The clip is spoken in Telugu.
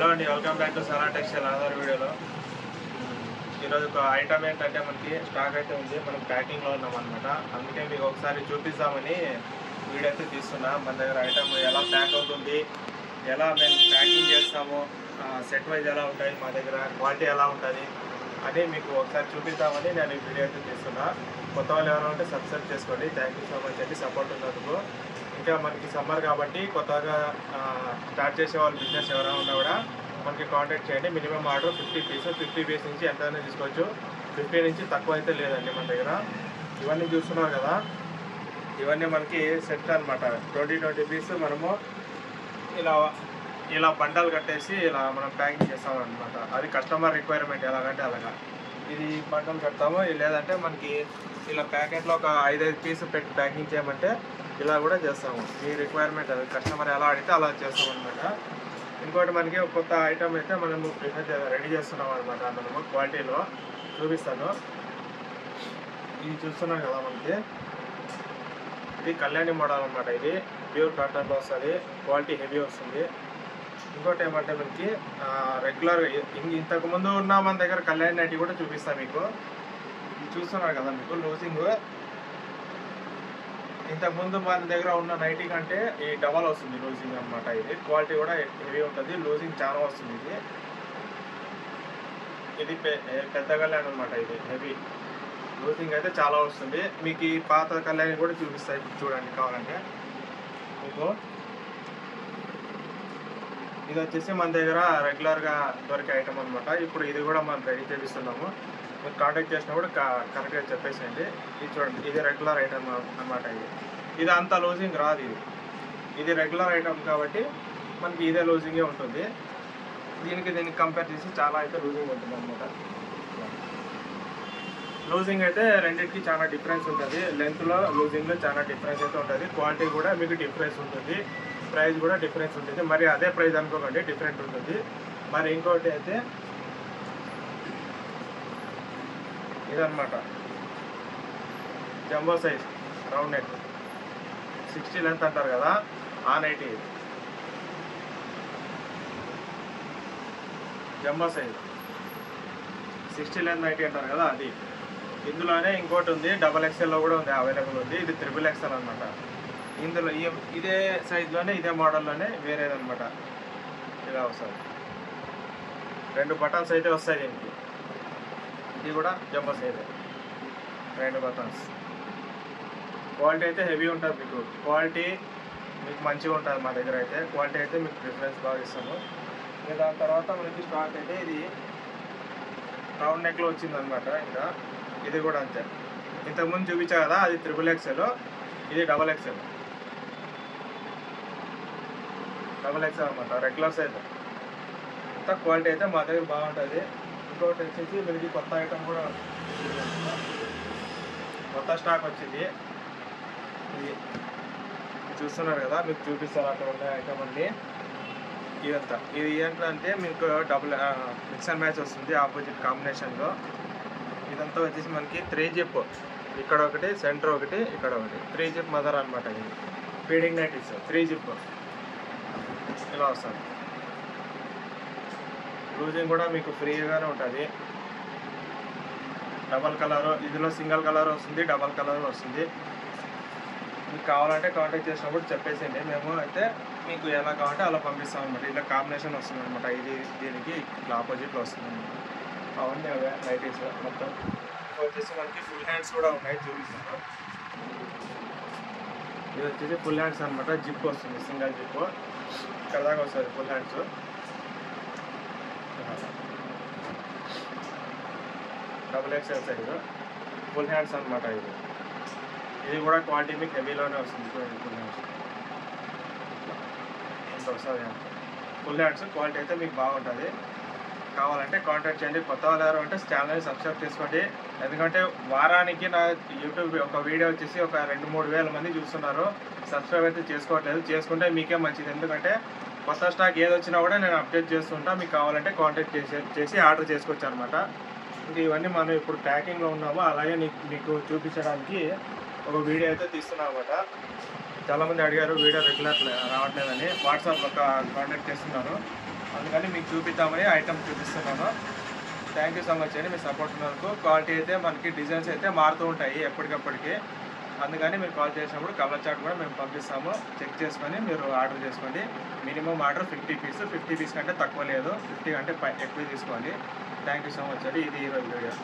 హలో అండి, welcome back to Sana textile Aadhaar వీడియోలో. ఈరోజు ఒక ఐటమ్ ఏంటంటే మనకి స్టాక్ అయితే ఉంది, మనం ప్యాకింగ్లో ఉన్నాం అనమాట. అందుకే మీకు ఒకసారి చూపిస్తామని వీడియో అయితే తీస్తున్నా. మన దగ్గర ఐటమ్ ఎలా ప్యాక్ అవుతుంది, ఎలా మేము ప్యాకింగ్ చేస్తాము, సెట్ వైజ్ ఎలా ఉంటాయి, మా దగ్గర క్వాలిటీ ఎలా ఉంటుంది అని మీకు ఒకసారి చూపిద్దామని నేను ఈ వీడియో అయితే తీస్తున్నా. కొత్త వాళ్ళు ఎవరైనా ఉంటే సబ్స్క్రైబ్ చేసుకోండి. థ్యాంక్ యూ సో మచ్ అండి సపోర్ట్ ఉన్నందుకు. ఇంకా మనకి సమ్మర్ కాబట్టి కొత్తగా స్టార్ట్ చేసే వాళ్ళు బిజినెస్ ఎవరైనా ఉన్నా కూడా మనకి కాంటాక్ట్ చేయండి. మినిమం ఆర్డర్ 50 పీస్ నుంచి ఎంతైనా తీసుకోవచ్చు. 50 నుంచి తక్కువ అయితే లేదండి మన దగ్గర. ఇవన్నీ చూస్తున్నారు కదా, ఇవన్నీ మనకి సెట్ అనమాట. 20 పీస్ మనము ఇలా బండలు కట్టేసి ఇలా మనం ప్యాకింగ్ చేస్తామన్నమాట. అది కస్టమర్ రిక్వైర్మెంట్, ఎలాగంటే అలాగా ఇది బండలు కడతాము. లేదంటే మనకి ఇలా ప్యాకెట్లో ఒక 5 పీస్ పెట్టి ప్యాకింగ్ చేయమంటే ఇలా కూడా చేస్తాము. మీ రిక్వైర్మెంట్ అది, కస్టమర్ ఎలా అడిగితే అలా చేస్తాం అనమాట. ఇంకోటి మనకి ఒక కొత్త ఐటమ్ అయితే మనము రెడీ చేస్తున్నాం అనమాట. మనము క్వాలిటీలో చూపిస్తాను. ఇది చూస్తున్నాం కదా, మనకి ఇది కళ్యాణి మోడల్ అనమాట. ఇది ప్యూర్ కాటన్లో వస్తుంది, క్వాలిటీ హెవీ వస్తుంది. ఇంకోటి ఏమంటే మనకి రెగ్యులర్ ఇంతకుముందు ఉన్న మన దగ్గర కళ్యాణి నైటీ కూడా చూపిస్తాను మీకు. ఇది చూస్తున్నారు కదా, మీకు లూజింగ్ ఇంతకుముందు మన దగ్గర ఉన్న నైటీ కంటే ఈ డబల్ వస్తుంది లూజింగ్ అనమాట. ఇది క్వాలిటీ కూడా హెవీ ఉంటుంది, లూజింగ్ చాలా వస్తుంది. ఇది పెద్ద కళ్యాణి అనమాట. ఇది హెవీ లూజింగ్ అయితే చాలా వస్తుంది. మీకు ఈ పాత కళ్యాణి కూడా చూపిస్తాయి, చూడండి కావాలంటే. మీకు ఇది వచ్చేసి మన దగ్గర రెగ్యులర్గా దొరికే ఐటమ్ అనమాట. ఇప్పుడు ఇది కూడా మనం రెడీ చేపిస్తున్నాము. మీరు కాంటాక్ట్ చేసినప్పుడు కరెక్ట్గా చెప్పేసేయండి. ఇది చూడండి, ఇది రెగ్యులర్ ఐటమ్ అనమాట. ఇది అంత లూజింగ్ రాదు. ఇది రెగ్యులర్ ఐటమ్ కాబట్టి మనకి ఇదే లూజింగే ఉంటుంది. దీనికి కంపేర్ చేసి చాలా అయితే లూజింగ్ ఉంటుంది అనమాట. లూజింగ్ అయితే రెండింటికి చాలా డిఫరెన్స్ ఉంటుంది. లెంత్లో లూజింగ్లో చాలా డిఫరెన్స్ అయితే ఉంటుంది. క్వాలిటీ కూడా మీకు డిఫరెన్స్ ఉంటుంది, ప్రైస్ కూడా డిఫరెన్స్ ఉంటుంది. మరి అదే ప్రైస్ అనుకోకండి, డిఫరెంట్ ఉంటుంది. మరి ఇంకోటి అయితే ఇదన్నమాట, jumbo size round neck 60 length అంటారు కదా, ఆ nighty jumbo size 60 length nighty అంటారు కదా, అది. ఇందులోనే ఇంకోటి ఉంది, XXL కూడా ఉంది, అవైలబుల్ ఉంది. ఇది XXL అనమాట. ఇందులో ఇదే సైజులోనే ఇదే మోడల్లోనే వేరేదనమాట. ఇలా వస్తుంది, 2 బటన్స్ అయితే వస్తాయి దీనికి. ఇది కూడా జంబో సైజ్, 2 బటన్స్. క్వాలిటీ అయితే హెవీ ఉంటుంది. మీకు క్వాలిటీ మీకు మంచిగా ఉంటుంది మా దగ్గర అయితే. క్వాలిటీ అయితే మీకు ప్రిఫరెన్స్ బాగా ఇస్తాము. ఇంకా దాని తర్వాత మనకి స్టాక్ అయితే ఇది రౌండ్ నెక్లో వచ్చిందనమాట. ఇంకా ఇది కూడా అంతే. ఇంతకుముందు చూపించా కదా, అది XXL, ఇది XXL అనమాట, రెగ్యులర్ సైజ్. ఇంత క్వాలిటీ అయితే మా దగ్గర బాగుంటుంది. ఇంకోటి వచ్చేసి మనకి కొత్త ఐటమ్ కూడా కొత్త స్టాక్ వచ్చింది. ఇది చూస్తున్నారు కదా, మీకు చూపిస్తారు అక్కడ ఉండే ఐటమ్ అన్ని. ఇదంతా ఇది ఏంటంటే మీకు డబుల్ మిక్స్ అండ్ మ్యాచ్ వస్తుంది, ఆపోజిట్ కాంబినేషన్లో. ఇదంతా వచ్చేసి మనకి 3 జిప్, ఇక్కడ ఒకటి, సెంటర్ ఒకటి, ఇక్కడ ఒకటి, 3 జిప్ మదర్ అనమాట. ఇది ఫీడింగ్ నైటీస్ 3 జిప్ ఇలా వస్తుంది. లూజింగ్ కూడా మీకు ఫ్రీగానే ఉంటుంది. డబల్ కలర్, ఇందులో సింగిల్ కలర్ వస్తుంది, డబల్ కలర్ వస్తుంది. మీకు కావాలంటే కాంటాక్ట్ చేసినప్పుడు చెప్పేసేయండి. మేము అయితే మీకు ఎలా కావాలంటే అలా పంపిస్తాం అనమాట. ఇలా కాంబినేషన్ వస్తుంది అనమాట. ఇది దీనికి ఇట్లా ఆపోజిట్లో వస్తుంది అనమాట. అవన్నీ అవే నైటీస్ మొత్తం. వచ్చేసి మనకి ఫుల్ హ్యాండ్స్ కూడా ఉన్నాయి, చూపిస్తాను. ఇది వచ్చేసి ఫుల్ హ్యాండ్స్ అనమాట. జిప్ వస్తుంది, సింగిల్ జిప్ ఇక్కడ దాకా వస్తుంది. Full hands XXL size full hands అనమాట. ఇది కూడా క్వాలిటీ మీకు హెవీలోనే వస్తుంది. ఫుల్ హ్యాండ్స్ ఇంత వస్తుంది. ఫుల్ హ్యాండ్స్ క్వాలిటీ అయితే మీకు బాగుంటుంది. కావాలంటే కాంటాక్ట్ చేయండి. కొత్త వాళ్ళు ఎవరు అంటే ఛానల్ని సబ్స్క్రైబ్ చేసుకోండి. ఎందుకంటే వారానికి నా యూట్యూబ్ ఒక వీడియో వచ్చేసి ఒక 2-3 వేల మంది చూస్తున్నారు. సబ్స్క్రైబ్ అయితే చేసుకోవట్లేదు. చేసుకుంటే మీకే మంచిది. ఎందుకంటే కొత్త స్టాక్ ఏది వచ్చినా కూడా నేను అప్డేట్ చేస్తుంటా. మీకు కావాలంటే కాంటాక్ట్ చేసి ఆర్డర్ చేసుకోవచ్చు అనమాట. ఇంకా ఇవన్నీ మనం ఇప్పుడు ప్యాకింగ్లో ఉన్నాము, అలాగే మీకు చూపించడానికి ఒక వీడియో అయితే తీస్తున్నాం అనమాట. చాలామంది అడిగారు వీడియో రెగ్యులర్ రావట్లేదని. వాట్సాప్లో కాంటాక్ట్ చేస్తున్నాను. అందుకని మీకు చూపిద్దామని ఐటమ్ చూపిస్తున్నాను. థ్యాంక్ యూ సో మచ్ అండి మీ సపోర్ట్ ఉన్నందుకు. క్వాలిటీ అయితే మనకి డిజైన్స్ అయితే మారుతూ ఉంటాయి ఎప్పటికప్పటికి. అందుకని మీరు కాల్ చేసినప్పుడు కలర్ చార్ట్ కూడా మేము పంపిస్తాము. చెక్ చేసుకొని మీరు ఆర్డర్ చేసుకోండి. Minimum order 50 piece. 50 పీస్ కంటే తక్కువ లేదు, 50 కంటే ఎక్కువ తీసుకోవాలి. థ్యాంక్ యూ సో మచ్ అండి. ఇది ఈరోజు వీడియో.